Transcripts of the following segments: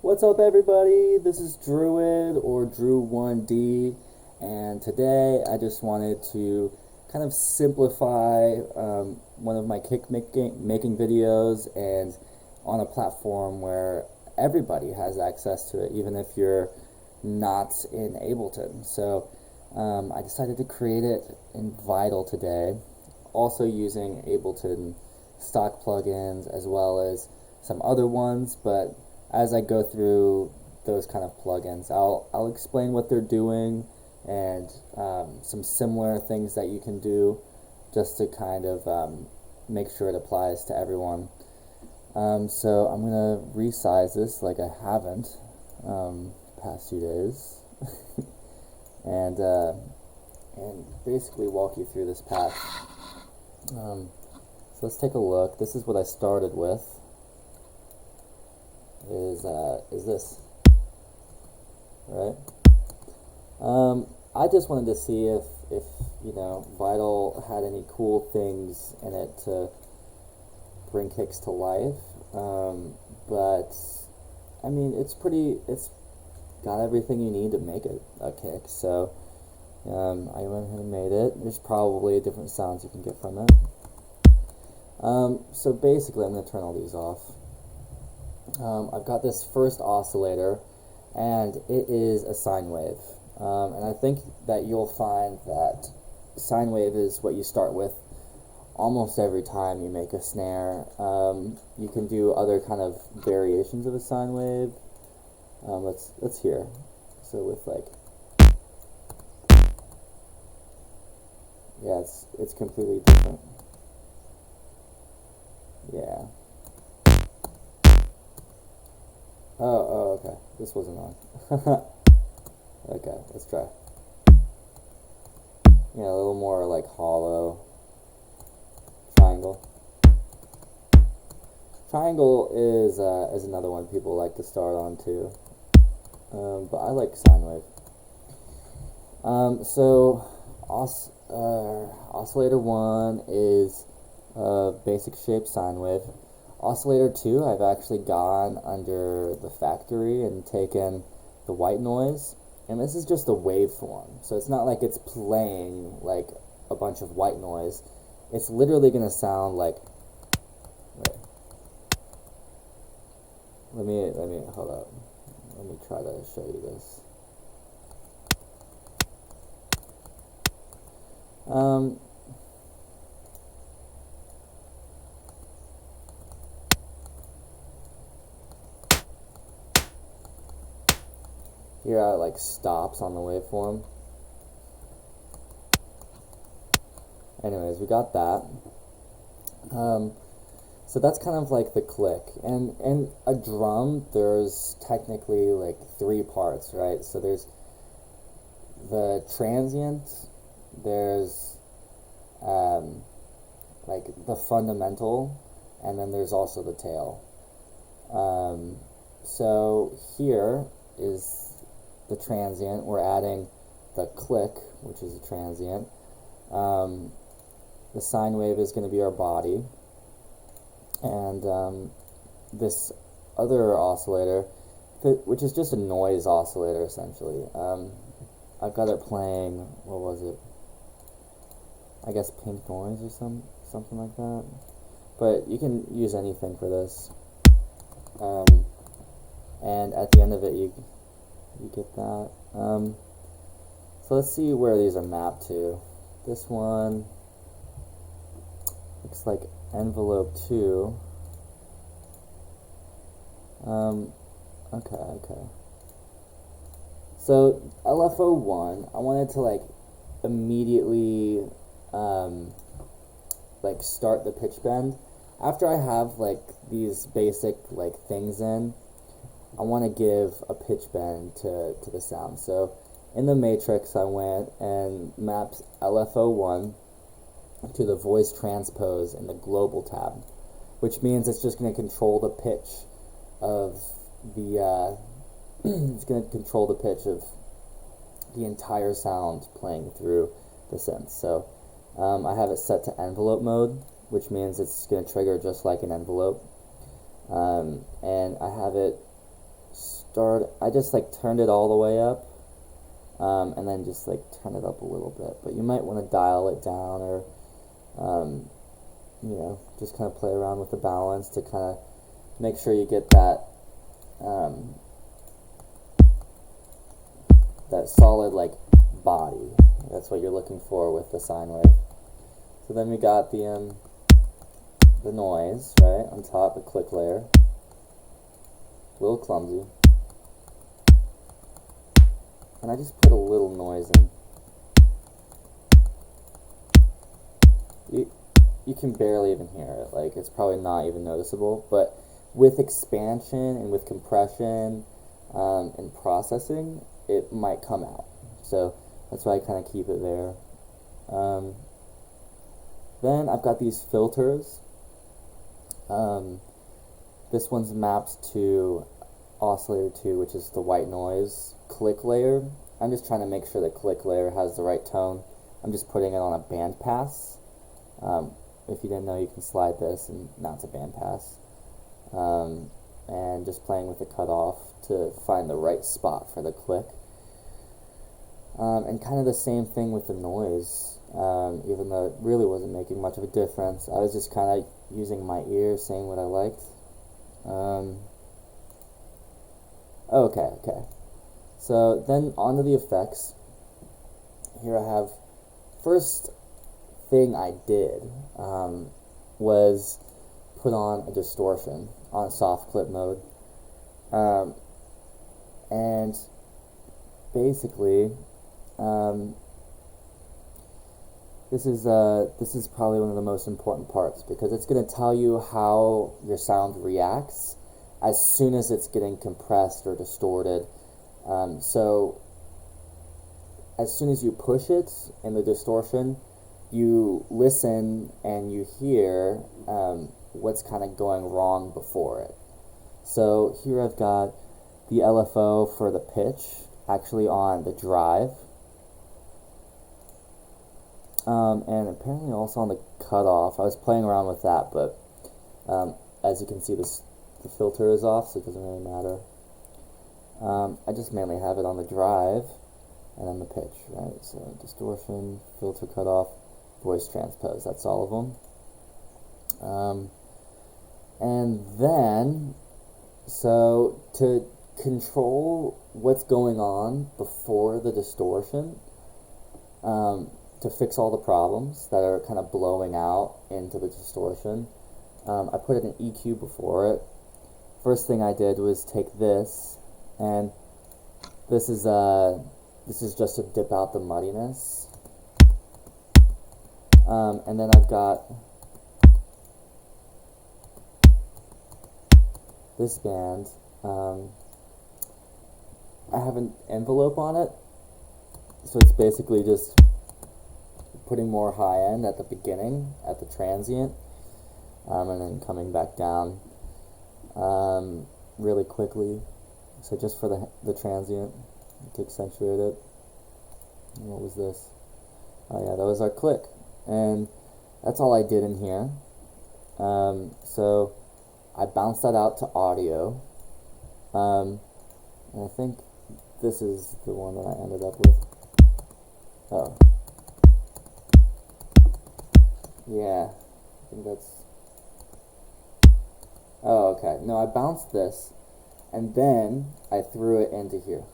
What's up, everybody? This is Druid or Drew1D, and today I just wanted to kind of simplify one of my kick making videos and on a platform where everybody has access to it, even if you're not in Ableton. So I decided to create it in Vital today, also using Ableton stock plugins as well as some other ones, but as I go through those kind of plugins, I'll explain what they're doing and some similar things that you can do just to kind of make sure it applies to everyone. So I'm gonna resize this like I haven't past few days, and basically walk you through this path. So let's take a look. This is what I started with. Is this right? I just wanted to see if you know, Vital had any cool things in it to bring kicks to life, but I mean, it's got everything you need to make it a kick. So I went ahead and made it. There's probably different sounds you can get from it. So basically I'm going to turn all these off. I've got this first oscillator, and it is a sine wave, and I think that you'll find that sine wave is what you start with almost every time you make a snare. You can do other kind of variations of a sine wave. Let's hear. So with like, yeah, it's completely different. Yeah. Oh, okay. This wasn't on. Okay, let's try. Yeah, a little more like hollow. Triangle. Triangle is another one people like to start on too. But I like sine wave. So oscillator 1 is a basic shape sine wave. Oscillator 2, I've actually gone under the factory and taken the white noise, and this is just a waveform, so it's not like it's playing like a bunch of white noise. It's literally going to sound like, wait, let me hold up, let me try to show you this. Here how it like stops on the waveform. Anyways, we got that. So that's kind of like the click. And in a drum, there's technically like 3 parts, right? So there's the transient, there's like the fundamental, and then there's also the tail. So here is the transient. We're adding the click, which is a transient. The sine wave is going to be our body, and this other oscillator, which is just a noise oscillator essentially. I've got it playing, what was it? I guess pink noise or something like that. But you can use anything for this. And at the end of it, you get that. So let's see where these are mapped to. This one looks like envelope 2. Okay. So LFO1, I wanted to like immediately like start the pitch bend. After I have like these basic like things in, I want to give a pitch bend to the sound. So in the matrix, I went and mapped LFO1 to the voice transpose in the global tab, which means it's just going to control the pitch of the it's going to control the pitch of the entire sound playing through the synth. So I have it set to envelope mode, which means it's going to trigger just like an envelope, and I have it I just like turned it all the way up, and then just like turn it up a little bit. But you might want to dial it down, or you know, just kind of play around with the balance to kind of make sure you get that that solid like body. That's what you're looking for with the sine wave. So then we got the noise right on top, the click layer. A little clumsy, and I just put a little noise in. You can barely even hear it, like it's probably not even noticeable, but with expansion and with compression and processing, it might come out. So that's why I kind of keep it there. Then I've got these filters. This one's mapped to Oscillator 2, which is the white noise click layer. I'm just trying to make sure the click layer has the right tone. I'm just putting it on a band pass. If you didn't know, you can slide this, and now it's a band pass. And just playing with the cutoff to find the right spot for the click. And kind of the same thing with the noise, even though it really wasn't making much of a difference. I was just kind of using my ear, saying what I liked. Okay. So then onto the effects. Here I have, first thing I did was put on a distortion on soft clip mode. And basically, this is probably one of the most important parts, because it's going to tell you how your sound reacts as soon as it's getting compressed or distorted. So as soon as you push it in the distortion, you listen and you hear what's kind of going wrong before it. So here I've got the LFO for the pitch actually on the drive, and apparently also on the cutoff. I was playing around with that, but as you can see, the filter is off, so it doesn't really matter. I just mainly have it on the drive and on the pitch, right? So distortion, filter, cutoff, voice transpose, that's all of them. And then, so to control what's going on before the distortion, to fix all the problems that are kind of blowing out into the distortion, I put an EQ before it. First thing I did was take this, and this is just to dip out the muddiness. And then I've got this band. I have an envelope on it, so it's basically just putting more high end at the beginning, at the transient, and then coming back down really quickly. So just for the transient, to accentuate it. And what was this? Oh yeah, that was our click. And that's all I did in here. So I bounced that out to audio. And I think this is the one that I ended up with. Oh. Yeah, I think that's... Oh, okay. No, I bounced this, and then I threw it into here.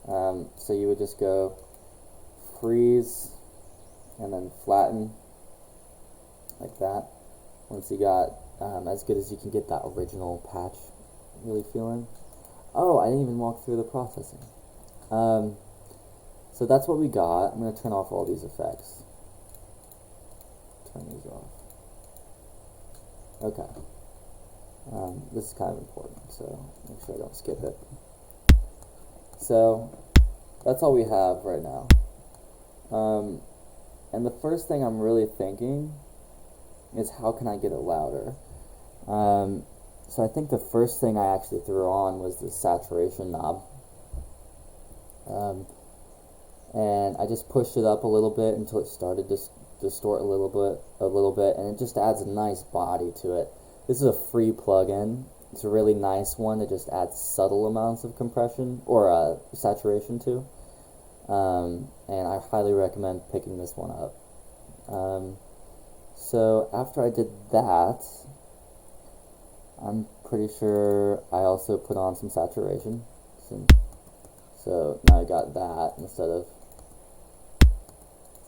So you would just go freeze, and then flatten, like that. Once you got as good as you can get that original patch really feeling. Oh, I didn't even walk through the processing. So that's what we got. I'm going to turn off all these effects. Turn these off. Okay. This is kind of important, so make sure I don't skip it. So that's all we have right now. And the first thing I'm really thinking is, how can I get it louder? So I think the first thing I actually threw on was the saturation knob. And I just pushed it up a little bit until it started to distort a little bit, and it just adds a nice body to it. This is a free plugin. It's a really nice one to just add subtle amounts of compression or saturation to. And I highly recommend picking this one up. So after I did that, I'm pretty sure I also put on some saturation. So now I got that instead of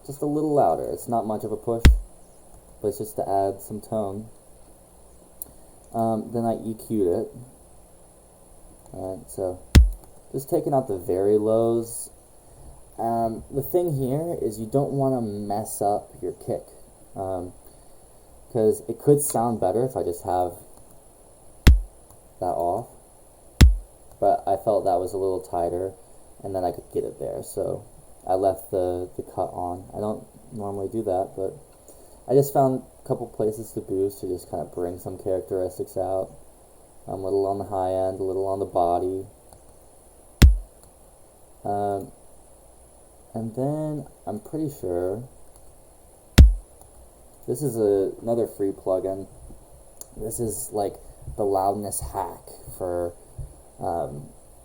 just a little louder. It's not much of a push, but it's just to add some tone. Then I EQ'd it. Alright, so just taking out the very lows. The thing here is you don't want to mess up your kick, because it could sound better if I just have that off, but I felt that was a little tighter and then I could get it there, so I left the cut on. I don't normally do that, but I just found a couple places to boost to just kind of bring some characteristics out. A little on the high end, a little on the body. And then I'm pretty sure this is another free plugin. This is like the loudness hack for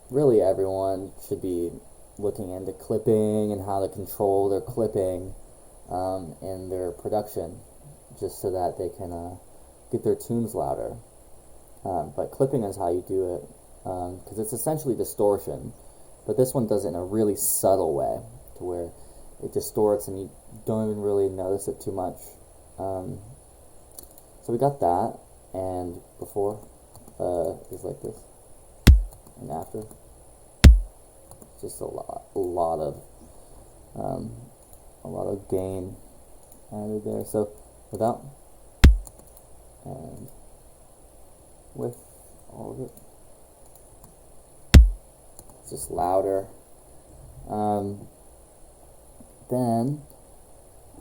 really everyone should be looking into clipping and how to control their clipping in their production, just so that they can get their tunes louder. But clipping is how you do it, because it's essentially distortion, but this one does it in a really subtle way, to where it distorts and you don't even really notice it too much. So we got that, and before is like this, and after, just a lot of gain added there. So without and with all of it, it's just louder. Then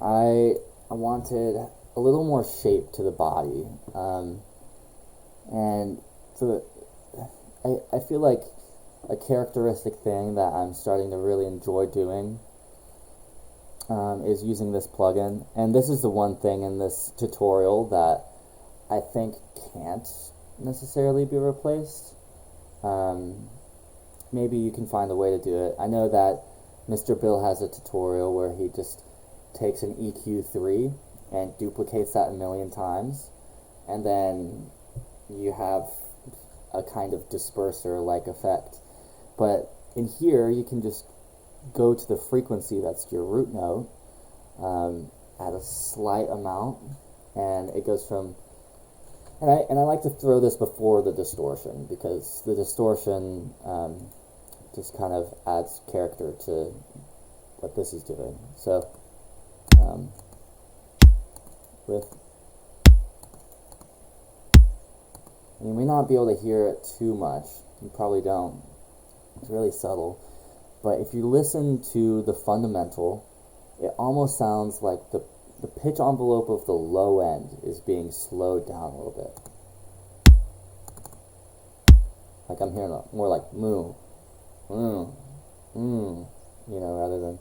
I wanted a little more shape to the body, and so I feel like a characteristic thing that I'm starting to really enjoy doing is using this plugin, and this is the one thing in this tutorial that I think can't necessarily be replaced. Maybe you can find a way to do it. I know that Mr. Bill has a tutorial where he just takes an EQ3 and duplicates that a million times, and then you have a kind of disperser-like effect. But in here, you can just go to the frequency that's your root note, add a slight amount, and it goes from, and I like to throw this before the distortion, because the distortion just kind of adds character to what this is doing. So you may not be able to hear it too much. You probably don't. It's really subtle. But if you listen to the fundamental, it almost sounds like the pitch envelope of the low end is being slowed down a little bit. Like I'm hearing more like moo, rather than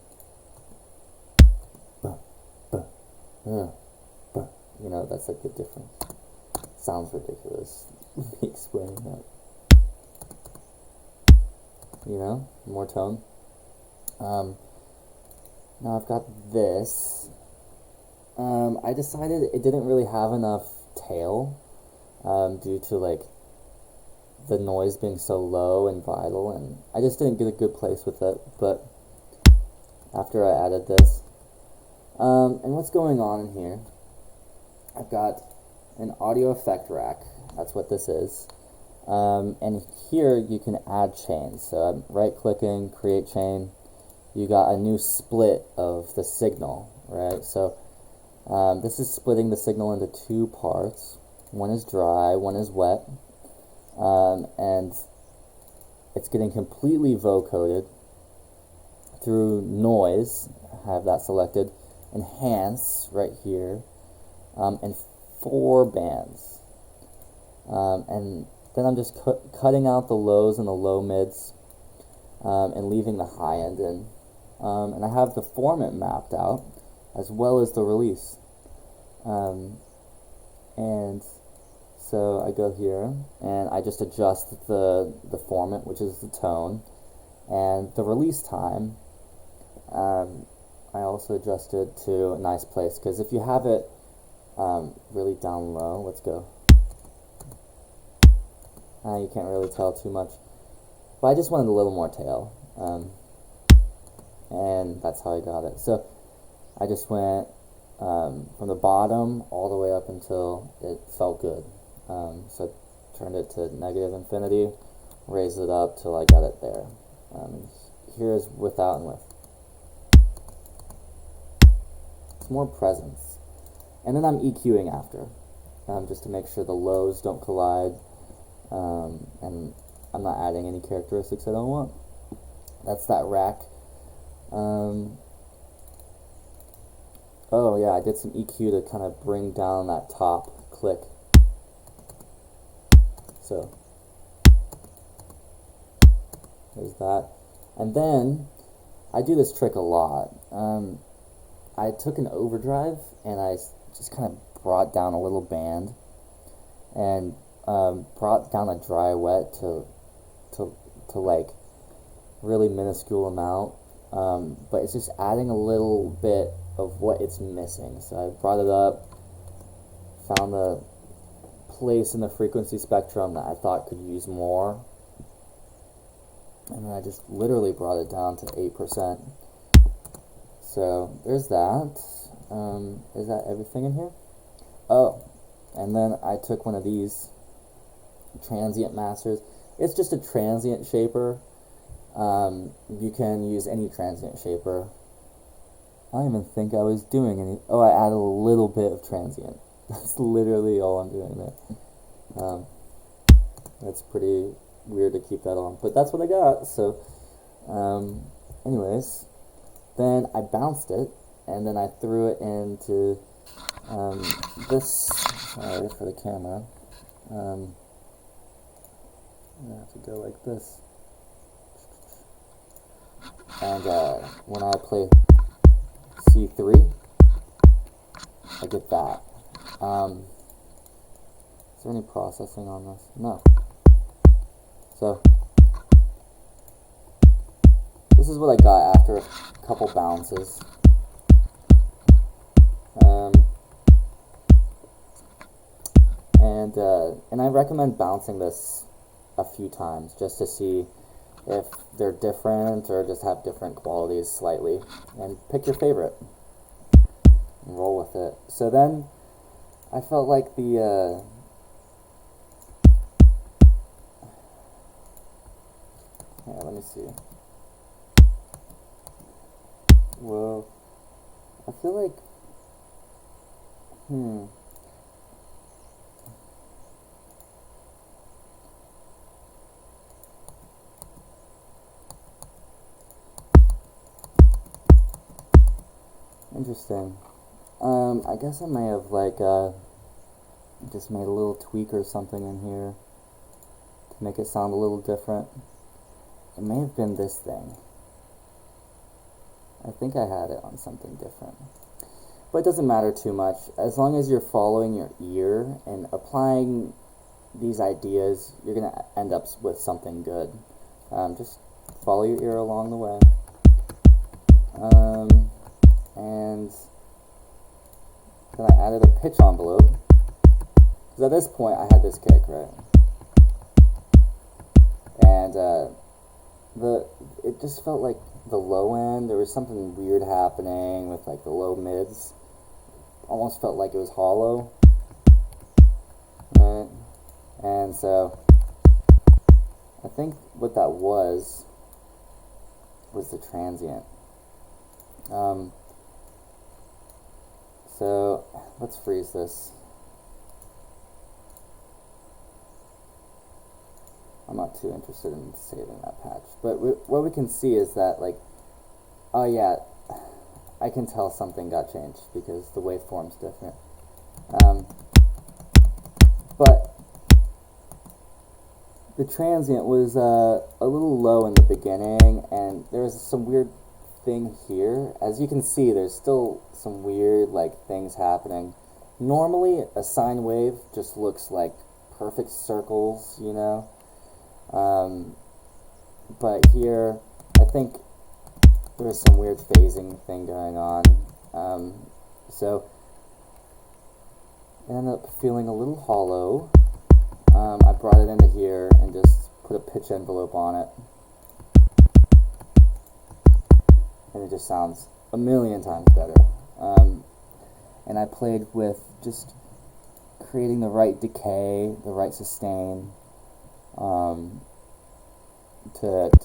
that's like the difference. Sounds ridiculous me explaining that. More tone. Now I've got this. I decided it didn't really have enough tail due to like the noise being so low and vital, and I just didn't get a good place with it. But after I added this, and what's going on in here, I've got an audio effect rack. That's what this is. And here you can add chains. So I'm right clicking, create chain. You got a new split of the signal, right? So this is splitting the signal into two parts. One is dry, one is wet. And it's getting completely vocoded through noise. I have that selected. Enhance right here. And 4 bands. And then I'm just cutting out the lows and the low mids, and leaving the high end in. And I have the format mapped out, as well as the release. And So I go here and I just adjust the formant, which is the tone, and the release time. I also adjusted to a nice place, because if you have it really down low, let's go. You can't really tell too much, but I just wanted a little more tail, and that's how I got it. So I just went from the bottom all the way up until it felt good. So I turned it to negative infinity, raised it up till I got it there. Here's without and with. It's more presence. And then I'm EQing after, just to make sure the lows don't collide, and I'm not adding any characteristics I don't want. That's that rack. Oh yeah, I did some EQ to kind of bring down that top click. So there's that. And then I do this trick a lot. I took an overdrive and I just kind of brought down a little band and brought down a dry wet to like really minuscule amount, but it's just adding a little bit of what it's missing. So I brought it up, found the place in the frequency spectrum that I thought could use more, and then I just literally brought it down to 8%. So there's that. Is that everything in here? Oh, and then I took one of these transient masters. It's just a transient shaper. You can use any transient shaper. I don't even think I was doing any. Oh, I added a little bit of transient. That's literally all I'm doing there. That's pretty weird to keep that on, but that's what I got. So, anyways, then I bounced it, and then I threw it into this. Sorry for the camera. I have to go like this. And when I play C3, I get that. Is there any processing on this? No. So this is what I got after a couple bounces. And I recommend bouncing this a few times just to see if they're different or just have different qualities slightly, and pick your favorite and roll with it. So then I felt like the yeah, let me see. Whoa, I feel like interesting. I guess I may have like just made a little tweak or something in here to make it sound a little different. It may have been this thing. I think I had it on something different. But it doesn't matter too much. As long as you're following your ear and applying these ideas, you're going to end up with something good. Just follow your ear along the way. And then I added a pitch envelope, because at this point I had this kick, right? And it just felt like the low end, there was something weird happening with like the low mids. Almost felt like it was hollow, right? And so I think what that was the transient. So let's freeze this. I'm not too interested in saving that patch, but what we can see is that, like, oh yeah, I can tell something got changed because the waveform's different. But the transient was a little low in the beginning, and there was some weird thing here. As you can see, there's still some weird like things happening. Normally a sine wave just looks like perfect circles, you know. But here, I think there's some weird phasing thing going on. So it ended up feeling a little hollow. I brought it into here and just put a pitch envelope on it. And it just sounds a million times better. And I played with just creating the right decay, the right sustain, to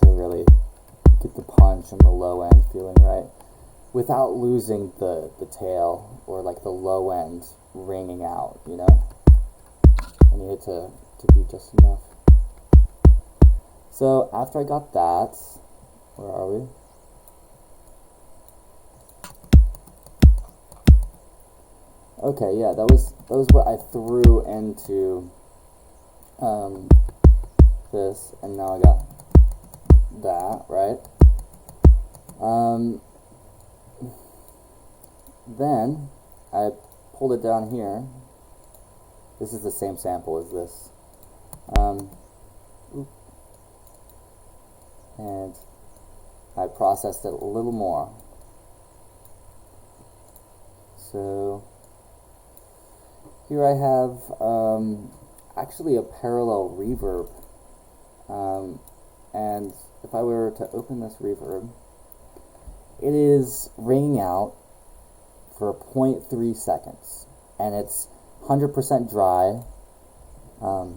really get the punch and the low end feeling right, without losing the tail or like the low end ringing out, you know? I need it to be just enough. So after I got that, where are we? Okay, yeah, that was what I threw into this, and now I got that, right? Then I pulled it down here. This is the same sample as this. And I processed it a little more. So here I have actually a parallel reverb. And if I were to open this reverb, it is ringing out for 0.3 seconds. And it's 100% dry, or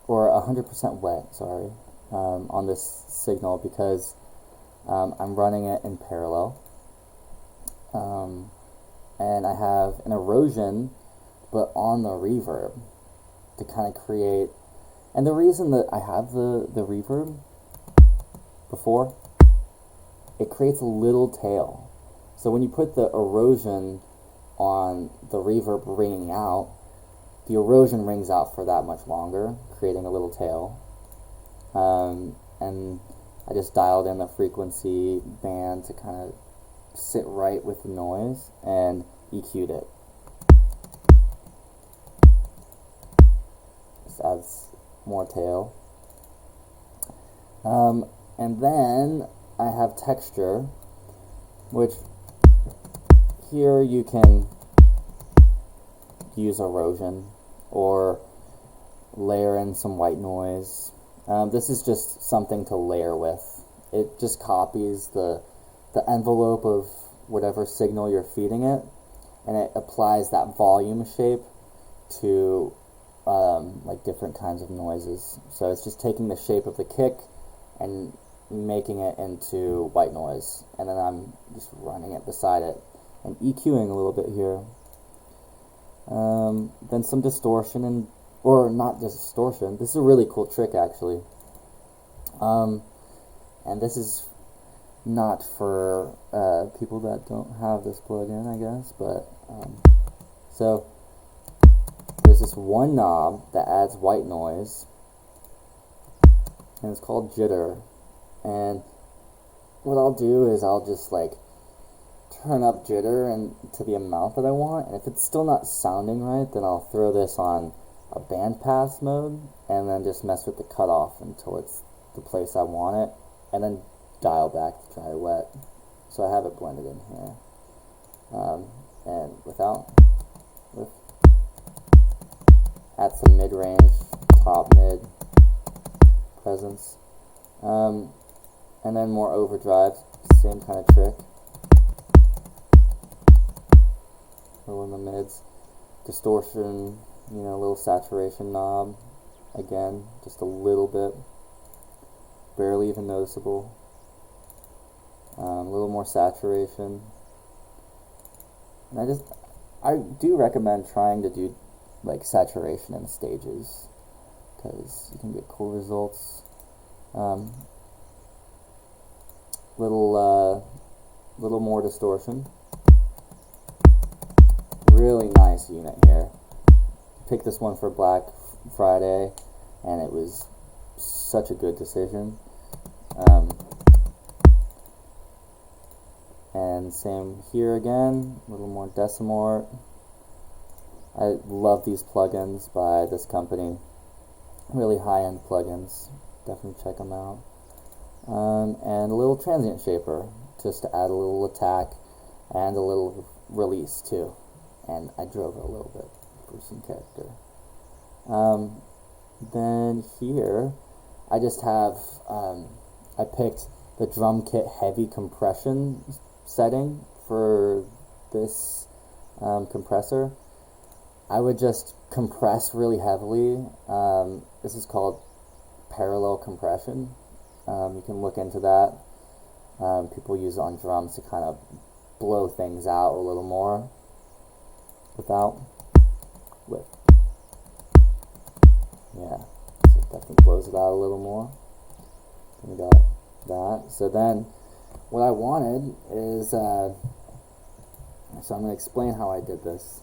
100% wet, sorry, on this signal, because I'm running it in parallel. And I have an erosion, but on the reverb, to kind of create. And the reason that I have the reverb before, it creates a little tail. So when you put the erosion on the reverb ringing out, the erosion rings out for that much longer, creating a little tail. And I just dialed in the frequency band to kind of sit right with the noise and EQ'd it. This adds more tail. And then I have texture, which here you can use erosion or layer in some white noise. This is just something to layer with. It just copies the envelope of whatever signal you're feeding it, and it applies that volume shape to like different kinds of noises. So it's just taking the shape of the kick and making it into white noise, and then I'm just running it beside it and EQing a little bit here. Then some distortion, or not distortion. This is a really cool trick, actually. And this is not for people that don't have this plugin, I guess, but so there's this one knob that adds white noise, and it's called jitter. And what I'll do is I'll just like turn up jitter and to the amount that I want, and if it's still not sounding right, then I'll throw this on a bandpass mode and then just mess with the cutoff until it's the place I want it, and then dial back to dry wet. So I have it blended in here, and with add some mid-range, top mid presence, and then more overdrive, same kind of trick. Little in the mids, distortion, you know, a little saturation knob, again, just a little bit, barely even noticeable. A little more saturation, and I do recommend trying to do like saturation in stages, because you can get cool results. Little more distortion. Really nice unit here. Picked this one for Black Friday, and it was such a good decision. And same here again, a little more Decimort. I love these plugins by this company. really high-end plugins. Definitely check them out. And a little transient shaper, just to add a little attack and a little release too. And I drove it a little bit for some character. Then here, I just have, I picked the drum kit heavy compression setting for this compressor. I would just compress really heavily. This is called parallel compression. You can look into that. People use it on drums to kind of blow things out a little more without with. Yeah, so it definitely blows it out a little more. We got that. So then what I wanted is, so I'm going to explain how I did this.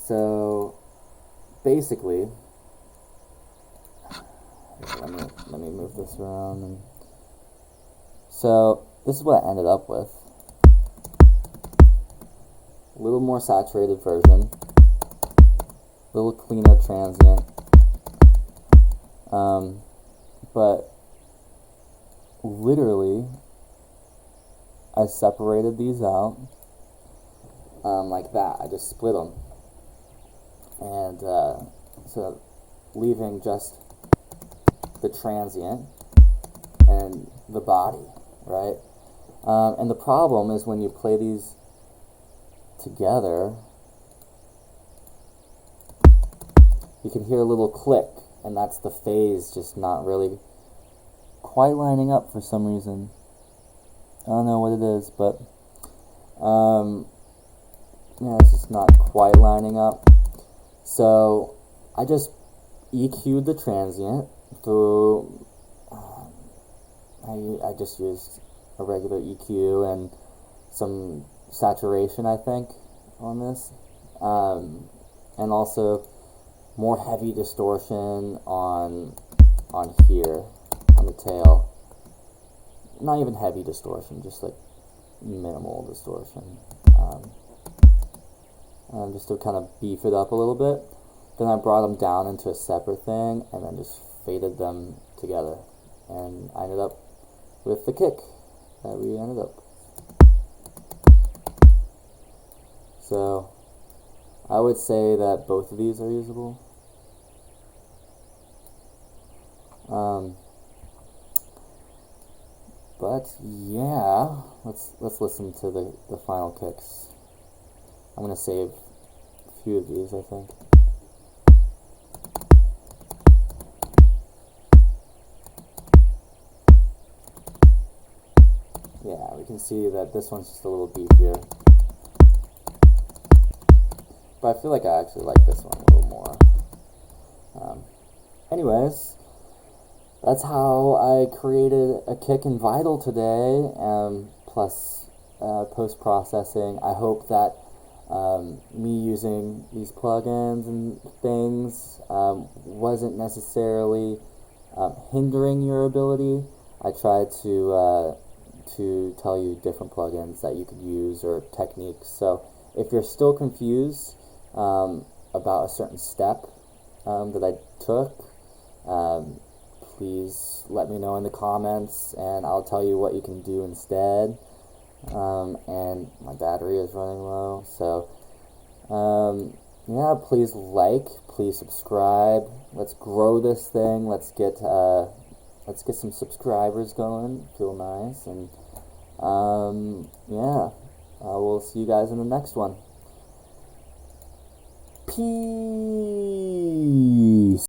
So basically, let me move this around. And so this is what I ended up with. A little more saturated version, a little cleaner transient, but literally I separated these out like that. I just split them, and so leaving just the transient and the body, right? And the problem is when you play these together, you can hear a little click, and that's the phase just not really quite lining up for some reason. I don't know what it is, but yeah, it's just not quite lining up. So I just EQ'd the transient through, I just used a regular EQ and some saturation, I think, on this, and also more heavy distortion on here, on the tail. Not even heavy distortion, just like minimal distortion, just to kind of beef it up a little bit. Then I brought them down into a separate thing, and then just faded them together, and I ended up with the kick that we ended up. So I would say that both of these are usable. But yeah, let's listen to the final kicks. I'm gonna save a few of these, I think. Yeah, we can see that this one's just a little beefier. But I feel like I actually like this one a little more. Anyways, that's how I created a kick in Vital today, plus post-processing. I hope that me using these plugins and things wasn't necessarily hindering your ability. I tried to tell you different plugins that you could use or techniques. So if you're still confused about a certain step that I took, please let me know in the comments, and I'll tell you what you can do instead. And my battery is running low, so yeah, please like, please subscribe. Let's grow this thing. Let's get some subscribers going. Feel nice, and yeah, we'll see you guys in the next one. Peace.